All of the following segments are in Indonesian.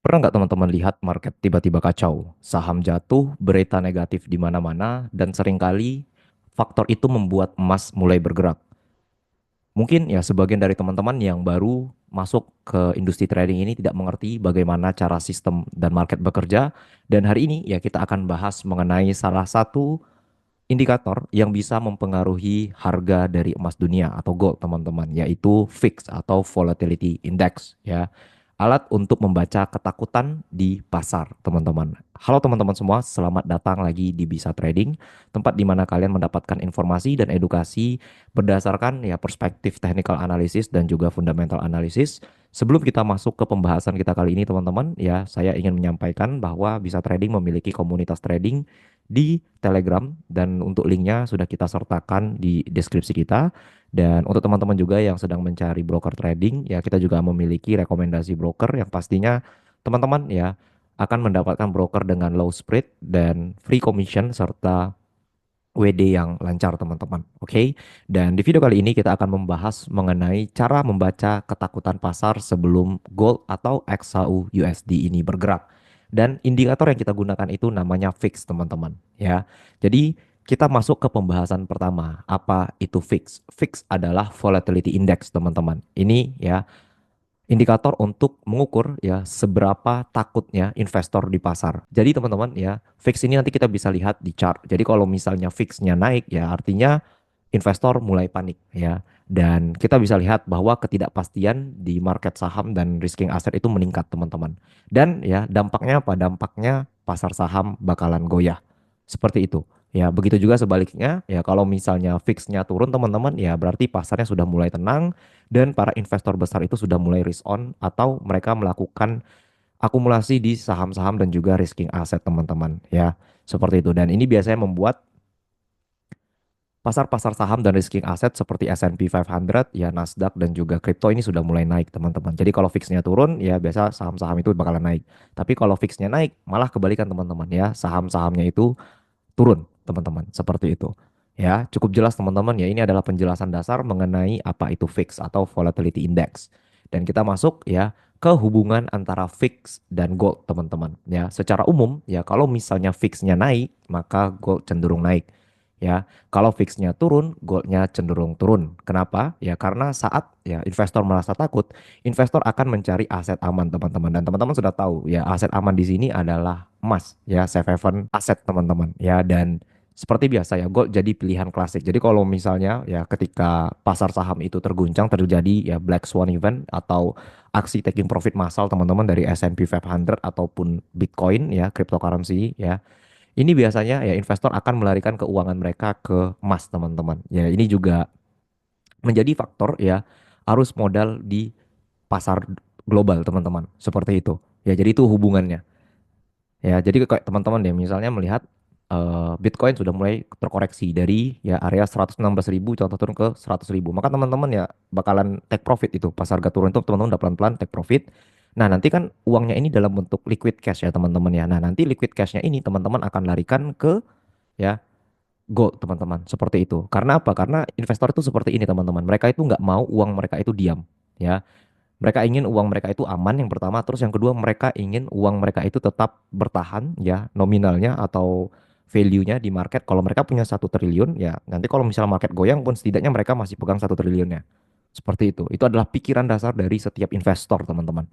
Pernah nggak teman-teman lihat market tiba-tiba kacau, saham jatuh, berita negatif di mana-mana, dan seringkali faktor itu membuat emas mulai bergerak. Mungkin ya sebagian dari teman-teman yang baru masuk ke industri trading ini tidak mengerti bagaimana cara sistem dan market bekerja. Dan hari ini ya kita akan bahas mengenai salah satu indikator yang bisa mempengaruhi harga dari emas dunia atau gold teman-teman, yaitu VIX atau Volatility Index ya. Alat untuk membaca ketakutan di pasar, teman-teman. Halo teman-teman semua, selamat datang lagi di Bisa Trading, tempat di mana kalian mendapatkan informasi dan edukasi berdasarkan ya perspektif technical analysis dan juga fundamental analysis. Sebelum kita masuk ke pembahasan kita kali ini, teman-teman, ya saya ingin menyampaikan bahwa Bisa Trading memiliki komunitas trading di Telegram dan untuk linknya sudah kita sertakan di deskripsi kita. Dan untuk teman-teman juga yang sedang mencari broker trading, ya kita juga memiliki rekomendasi broker yang pastinya teman-teman ya akan mendapatkan broker dengan low spread dan free commission serta WD yang lancar teman-teman. Oke. Dan di video kali ini kita akan membahas mengenai cara membaca ketakutan pasar sebelum gold atau XAU USD ini bergerak. Dan indikator yang kita gunakan itu namanya VIX teman-teman ya. Jadi kita masuk ke pembahasan pertama. Apa itu VIX? VIX adalah volatility index teman-teman. Ini ya indikator untuk mengukur ya seberapa takutnya investor di pasar. Jadi teman-teman ya, VIX ini nanti kita bisa lihat di chart. Jadi kalau misalnya VIX-nya naik ya artinya investor mulai panik ya. Dan kita bisa lihat bahwa ketidakpastian di market saham dan risking aset itu meningkat teman-teman. Dan ya dampaknya apa? Dampaknya pasar saham bakalan goyah. Seperti itu. Ya, begitu juga sebaliknya. Ya, kalau misalnya fixnya turun teman-teman, ya berarti pasarnya sudah mulai tenang dan para investor besar itu sudah mulai risk on atau mereka melakukan akumulasi di saham-saham dan juga risking aset teman-teman. Ya, seperti itu. Dan ini biasanya membuat pasar-pasar saham dan risking aset seperti S&P 500, ya Nasdaq dan juga kripto ini sudah mulai naik teman-teman. Jadi kalau fixnya turun, ya biasa saham-saham itu bakalan naik. Tapi kalau fixnya naik, malah kebalikan teman-teman ya. Saham-sahamnya itu turun, teman-teman. Seperti itu. Ya, cukup jelas teman-teman ya. Ini adalah penjelasan dasar mengenai apa itu VIX atau volatility index. Dan kita masuk ya ke hubungan antara VIX dan gold, teman-teman. Ya, secara umum ya kalau misalnya VIX-nya naik, maka gold cenderung naik. Ya, kalau VIX-nya turun, goldnya cenderung turun. Kenapa? Ya karena saat ya investor merasa takut, investor akan mencari aset aman, teman-teman. Dan teman-teman sudah tahu ya aset aman di sini adalah emas ya, safe haven aset teman-teman ya. Dan seperti biasa ya gold jadi pilihan klasik. Jadi kalau misalnya ya ketika pasar saham itu terguncang, terjadi ya black swan event atau aksi taking profit massal teman-teman dari S&P 500 ataupun Bitcoin ya, cryptocurrency ya, ini biasanya ya investor akan melarikan keuangan mereka ke emas teman-teman. Ya ini juga menjadi faktor ya arus modal di pasar global teman-teman. Seperti itu. Ya jadi itu hubungannya. Ya, jadi kayak teman-teman deh misalnya melihat Bitcoin sudah mulai terkoreksi dari ya area 116.000 contoh turun ke 100.000. Maka teman-teman ya bakalan take profit itu. Pas harga turun itu teman-teman udah pelan-pelan take profit. Nah, nanti kan uangnya ini dalam bentuk liquid cash ya teman-teman ya. Nah, nanti liquid cashnya ini teman-teman akan larikan ke ya gold teman-teman. Seperti itu. Karena apa? Karena investor itu seperti ini teman-teman. Mereka itu nggak mau uang mereka itu diam. Ya, mereka ingin uang mereka itu aman yang pertama, terus yang kedua mereka ingin uang mereka itu tetap bertahan ya nominalnya atau value-nya di market. Kalau mereka punya 1 triliun ya nanti kalau misalnya market goyang pun setidaknya mereka masih pegang 1 triliunnya. Seperti itu. Itu adalah pikiran dasar dari setiap investor teman-teman.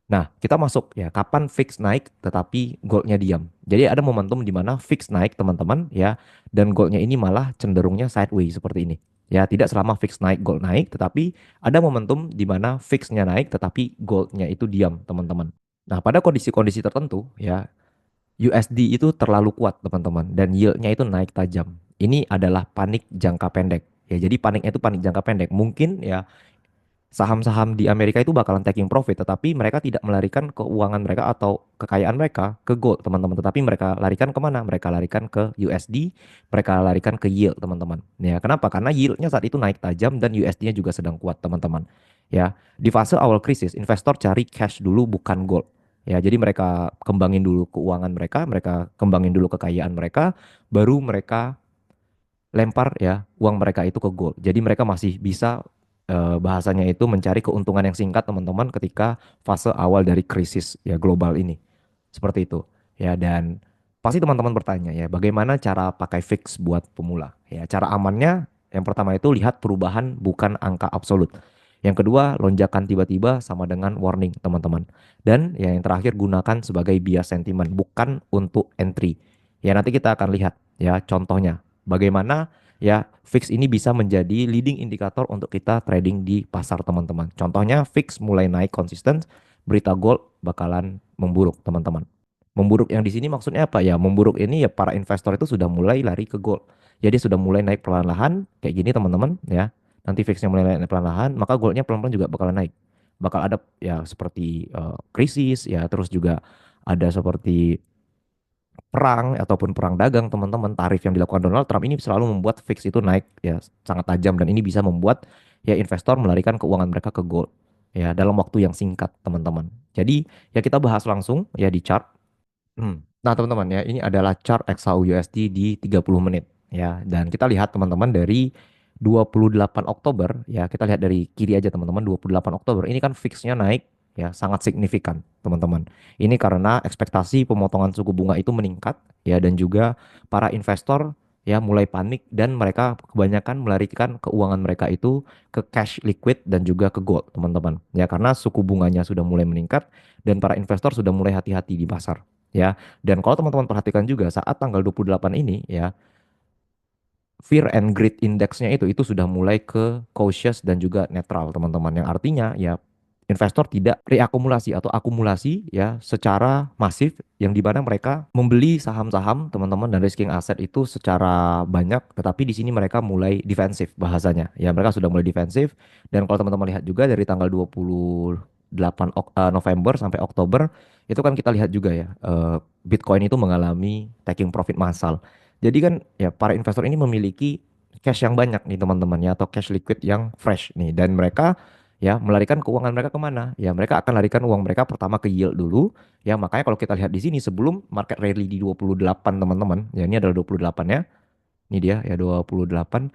Nah, kita masuk ya kapan fix naik tetapi goldnya diam. Jadi ada momentum di mana fix naik teman-teman ya dan goldnya ini malah cenderungnya sideways seperti ini. Ya, tidak selama fix naik gold naik tetapi ada momentum di mana fixnya naik tetapi goldnya itu diam teman-teman. Nah, pada kondisi-kondisi tertentu ya USD itu terlalu kuat teman-teman dan yieldnya itu naik tajam. Ini adalah panik jangka pendek. Ya, jadi paniknya itu panik jangka pendek. Mungkin ya saham-saham di Amerika itu bakalan taking profit, tetapi mereka tidak melarikan keuangan mereka atau kekayaan mereka ke gold, teman-teman. Tetapi mereka larikan kemana? Mereka larikan ke USD, mereka larikan ke yield, teman-teman. Ya, kenapa? Karena yieldnya saat itu naik tajam dan USD-nya juga sedang kuat, teman-teman. Ya, di fase awal krisis, investor cari cash dulu bukan gold. Ya, jadi mereka kembangin dulu keuangan mereka, mereka kembangin dulu kekayaan mereka, baru mereka lempar ya uang mereka itu ke gold. Jadi mereka masih bisa bahasanya itu mencari keuntungan yang singkat teman-teman ketika fase awal dari krisis ya global ini. Seperti itu. Ya dan pasti teman-teman bertanya ya bagaimana cara pakai fix buat pemula? Ya cara amannya yang pertama itu lihat perubahan bukan angka absolut. Yang kedua, lonjakan tiba-tiba sama dengan warning, teman-teman. Dan ya, yang terakhir, gunakan sebagai bias sentimen, bukan untuk entry. Ya, nanti kita akan lihat ya contohnya. Bagaimana ya fix ini bisa menjadi leading indikator untuk kita trading di pasar, teman-teman. Contohnya fix mulai naik konsisten, berita gold bakalan memburuk, teman-teman. Memburuk yang di sini maksudnya apa ya? Memburuk ini ya para investor itu sudah mulai lari ke gold. Jadi sudah mulai naik perlahan-lahan kayak gini, teman-teman ya. Nanti fixnya mulai naik perlahan-lahan, maka goldnya pelan-pelan juga bakalan naik. Bakal ada ya seperti krisis ya, terus juga ada seperti perang ataupun perang dagang, teman-teman. Tarif yang dilakukan Donald Trump ini selalu membuat fix itu naik ya sangat tajam, dan ini bisa membuat ya investor melarikan keuangan mereka ke gold ya dalam waktu yang singkat, teman-teman. Jadi ya kita bahas langsung ya di chart. Nah, teman-teman ya, ini adalah chart XAU USD di 30 menit ya. Dan kita lihat teman-teman dari 28 Oktober ya, kita lihat dari kiri aja teman-teman, 28 Oktober ini kan fixnya naik ya sangat signifikan, teman-teman. Ini karena ekspektasi pemotongan suku bunga itu meningkat ya, dan juga para investor ya mulai panik dan mereka kebanyakan melarikan keuangan mereka itu ke cash liquid dan juga ke gold, teman-teman. Ya karena suku bunganya sudah mulai meningkat dan para investor sudah mulai hati-hati di pasar. Ya, dan kalau teman-teman perhatikan juga saat tanggal 28 ini ya, Fear and Greed Index-nya itu sudah mulai ke cautious dan juga netral, teman-teman. Yang artinya ya investor tidak reakumulasi atau akumulasi ya secara masif, yang di mana mereka membeli saham-saham, teman-teman, dan risking aset itu secara banyak, tetapi di sini mereka mulai defensif bahasanya. Ya mereka sudah mulai defensif, dan kalau teman-teman lihat juga dari tanggal 28 November sampai Oktober itu kan kita lihat juga ya Bitcoin itu mengalami taking profit massal. Jadi kan ya para investor ini memiliki cash yang banyak nih, teman-teman ya, atau cash liquid yang fresh nih, dan mereka ya melarikan keuangan mereka kemana? Ya mereka akan larikan uang mereka pertama ke yield dulu. Ya makanya kalau kita lihat di sini sebelum market rally di 28, teman-teman, ya ini adalah 28 ya. Ini dia ya 28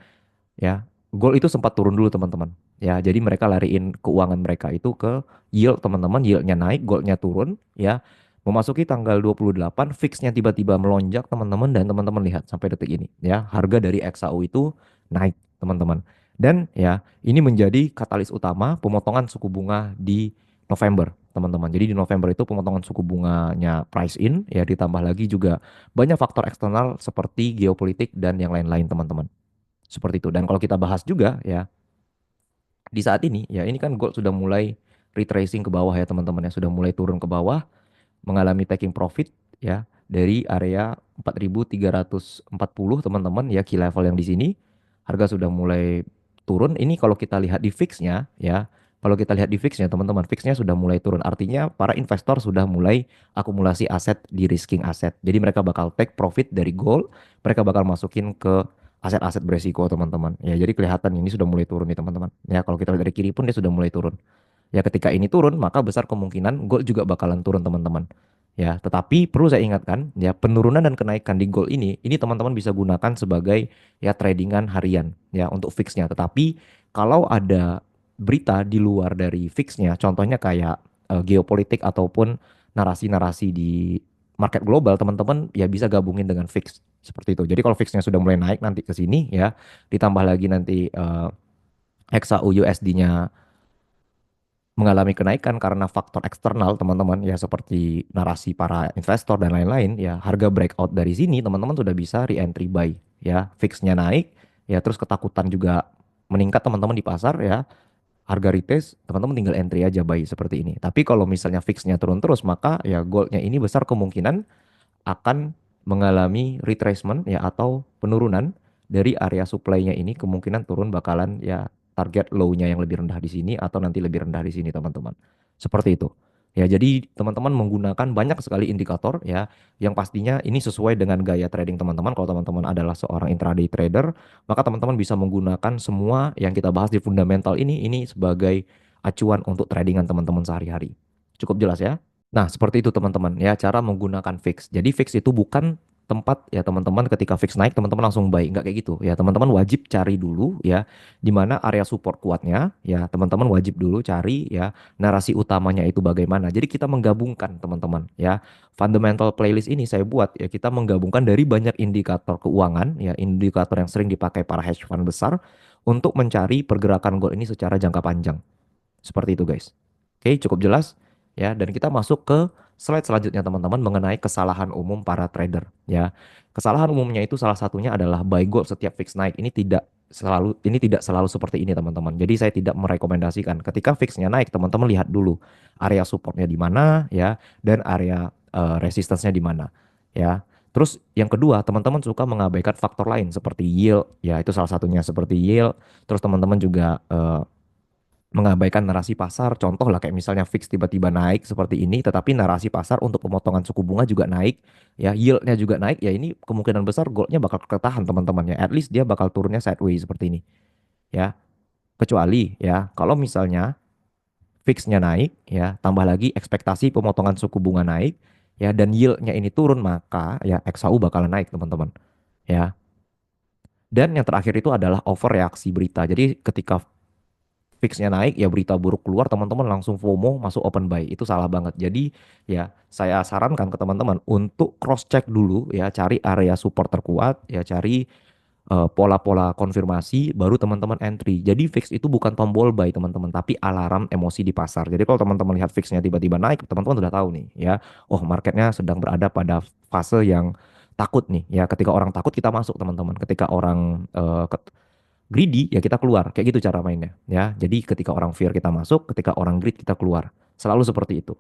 ya. Gold itu sempat turun dulu, teman-teman. Ya, jadi mereka lariin keuangan mereka itu ke yield, teman-teman. Yieldnya naik, goldnya turun ya. Memasuki tanggal 28, fixnya tiba-tiba melonjak, teman-teman, dan teman-teman lihat sampai detik ini ya, harga dari XAU itu naik, teman-teman. Dan ya, ini menjadi katalis utama pemotongan suku bunga di November, teman-teman. Jadi di November itu pemotongan suku bunganya price in ya, ditambah lagi juga banyak faktor eksternal seperti geopolitik dan yang lain-lain, teman-teman. Seperti itu. Dan kalau kita bahas juga ya, di saat ini ya ini kan gold sudah mulai retracing ke bawah ya, teman-teman ya, sudah mulai turun ke bawah, mengalami taking profit ya dari area 4.340, teman-teman ya, key level yang di sini. Harga sudah mulai turun. Ini kalau kita lihat di fixnya ya, kalau kita lihat di fixnya, teman-teman, fixnya sudah mulai turun. Artinya para investor sudah mulai akumulasi aset di risking aset. Jadi mereka bakal take profit dari gold, mereka bakal masukin ke aset-aset beresiko, teman-teman. Ya, jadi kelihatan ini sudah mulai turun nih, teman-teman. Ya, kalau kita lihat dari kiri pun dia sudah mulai turun. Ya, ketika ini turun, maka besar kemungkinan gold juga bakalan turun, teman-teman. Ya, tetapi perlu saya ingatkan, ya, penurunan dan kenaikan di gold ini teman-teman bisa gunakan sebagai ya tradingan harian ya untuk fixnya. Tetapi kalau ada berita di luar dari fixnya, contohnya kayak geopolitik ataupun narasi-narasi di market global, teman-teman ya bisa gabungin dengan fix seperti itu. Jadi kalau fixnya sudah mulai naik nanti ke sini ya, ditambah lagi nanti XAU USD-nya mengalami kenaikan karena faktor eksternal, teman-teman ya, seperti narasi para investor dan lain-lain ya, harga breakout dari sini teman-teman sudah bisa re-entry buy ya, fixnya naik ya, terus ketakutan juga meningkat, teman-teman, di pasar ya, harga retest teman-teman tinggal entry aja buy seperti ini. Tapi kalau misalnya fixnya turun terus, maka ya goldnya ini besar kemungkinan akan mengalami retracement ya atau penurunan dari area supply-nya ini, kemungkinan turun bakalan ya target low-nya yang lebih rendah di sini atau nanti lebih rendah di sini, teman-teman. Seperti itu. Ya, jadi teman-teman menggunakan banyak sekali indikator ya, yang pastinya ini sesuai dengan gaya trading teman-teman. Kalau teman-teman adalah seorang intraday trader, maka teman-teman bisa menggunakan semua yang kita bahas di fundamental ini sebagai acuan untuk tradingan teman-teman sehari-hari. Cukup jelas ya? Nah, seperti itu, teman-teman ya, cara menggunakan fix. Jadi fix itu bukan tempat ya teman-teman ketika fix naik teman-teman langsung buy, nggak kayak gitu ya. Teman-teman wajib cari dulu ya di mana area support kuatnya ya. Teman-teman wajib dulu cari ya narasi utamanya itu bagaimana. Jadi kita menggabungkan teman-teman ya. Fundamental playlist ini saya buat ya, kita menggabungkan dari banyak indikator keuangan ya, indikator yang sering dipakai para hedge fund besar untuk mencari pergerakan gold ini secara jangka panjang. Seperti itu guys. Oke, cukup jelas ya. Dan kita masuk ke slide selanjutnya teman-teman mengenai kesalahan umum para trader ya. Kesalahan umumnya itu salah satunya adalah buy gold setiap fix naik. Ini tidak selalu seperti ini teman-teman. Jadi saya tidak merekomendasikan ketika fixnya naik teman-teman lihat dulu area supportnya di mana ya dan area resistance-nya di mana ya. Terus yang kedua, teman-teman suka mengabaikan faktor lain seperti yield, ya itu salah satunya seperti yield. Terus teman-teman juga mengabaikan narasi pasar. Contoh lah kayak misalnya fix tiba-tiba naik seperti ini, tetapi narasi pasar untuk pemotongan suku bunga juga naik, ya yieldnya juga naik, ya ini kemungkinan besar goldnya bakal ketahan teman-teman ya. At least dia bakal turunnya sideways seperti ini, ya. Kecuali ya kalau misalnya fixnya naik, ya tambah lagi ekspektasi pemotongan suku bunga naik, ya dan yieldnya ini turun maka ya XAU bakalan naik teman-teman, ya. Dan yang terakhir itu adalah overreaksi berita. Jadi ketika fixnya naik ya berita buruk keluar teman-teman langsung FOMO masuk open buy, itu salah banget. Jadi ya saya sarankan ke teman-teman untuk cross check dulu ya, cari area support terkuat ya, cari pola-pola konfirmasi baru teman-teman entry. Jadi fix itu bukan tombol buy teman-teman tapi alarm emosi di pasar. Jadi kalau teman-teman lihat fixnya tiba-tiba naik teman-teman sudah tahu nih ya, oh marketnya sedang berada pada fase yang takut nih ya. Ketika orang takut kita masuk teman-teman, ketika orang greedy ya kita keluar, kayak gitu cara mainnya ya. Jadi ketika orang fear kita masuk, ketika orang greed kita keluar, selalu seperti itu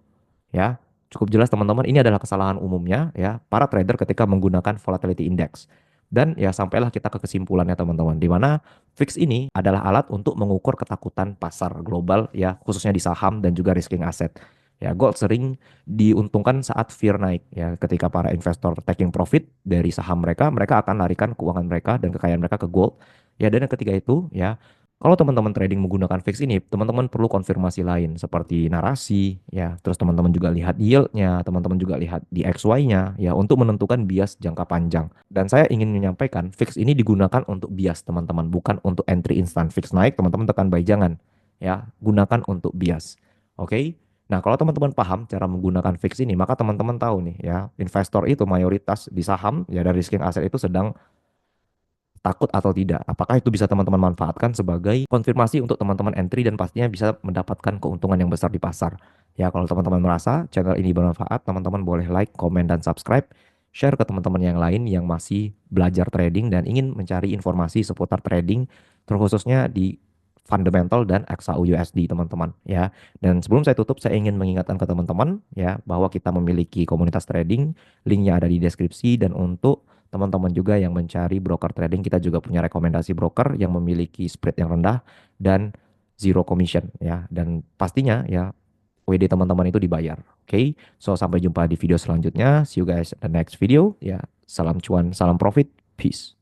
ya. Cukup jelas teman-teman, ini adalah kesalahan umumnya ya para trader ketika menggunakan volatility index. Dan ya sampailah kita ke kesimpulannya teman-teman, di mana fix ini adalah alat untuk mengukur ketakutan pasar global ya, khususnya di saham dan juga risking aset. Ya, gold sering diuntungkan saat fear naik ya, ketika para investor taking profit dari saham mereka, mereka akan larikan keuangan mereka dan kekayaan mereka ke gold. Ya, dan yang ketiga itu ya, kalau teman-teman trading menggunakan fix ini, teman-teman perlu konfirmasi lain seperti narasi, ya. Terus teman-teman juga lihat yield-nya, teman-teman juga lihat di XY-nya, ya, untuk menentukan bias jangka panjang. Dan saya ingin menyampaikan, fix ini digunakan untuk bias teman-teman, bukan untuk entry instan. Fix naik, teman-teman tekan buy, jangan. Ya, gunakan untuk bias. Oke? Nah, kalau teman-teman paham cara menggunakan fix ini, maka teman-teman tahu nih, ya, investor itu mayoritas di saham, ya, dari risking aset itu sedang takut atau tidak. Apakah itu bisa teman-teman manfaatkan sebagai konfirmasi untuk teman-teman entry dan pastinya bisa mendapatkan keuntungan yang besar di pasar. Ya, kalau teman-teman merasa channel ini bermanfaat, teman-teman boleh like, komen, dan subscribe. Share ke teman-teman yang lain yang masih belajar trading dan ingin mencari informasi seputar trading, terkhususnya di fundamental dan XAU USD teman-teman ya. Dan sebelum saya tutup, saya ingin mengingatkan ke teman-teman ya bahwa kita memiliki komunitas trading, linknya ada di deskripsi. Dan untuk teman-teman juga yang mencari broker trading, kita juga punya rekomendasi broker yang memiliki spread yang rendah dan zero commission ya. Dan pastinya ya WD teman-teman itu dibayar. Oke, so sampai jumpa di video selanjutnya. See you guys in the next video ya. Salam cuan, salam profit, peace.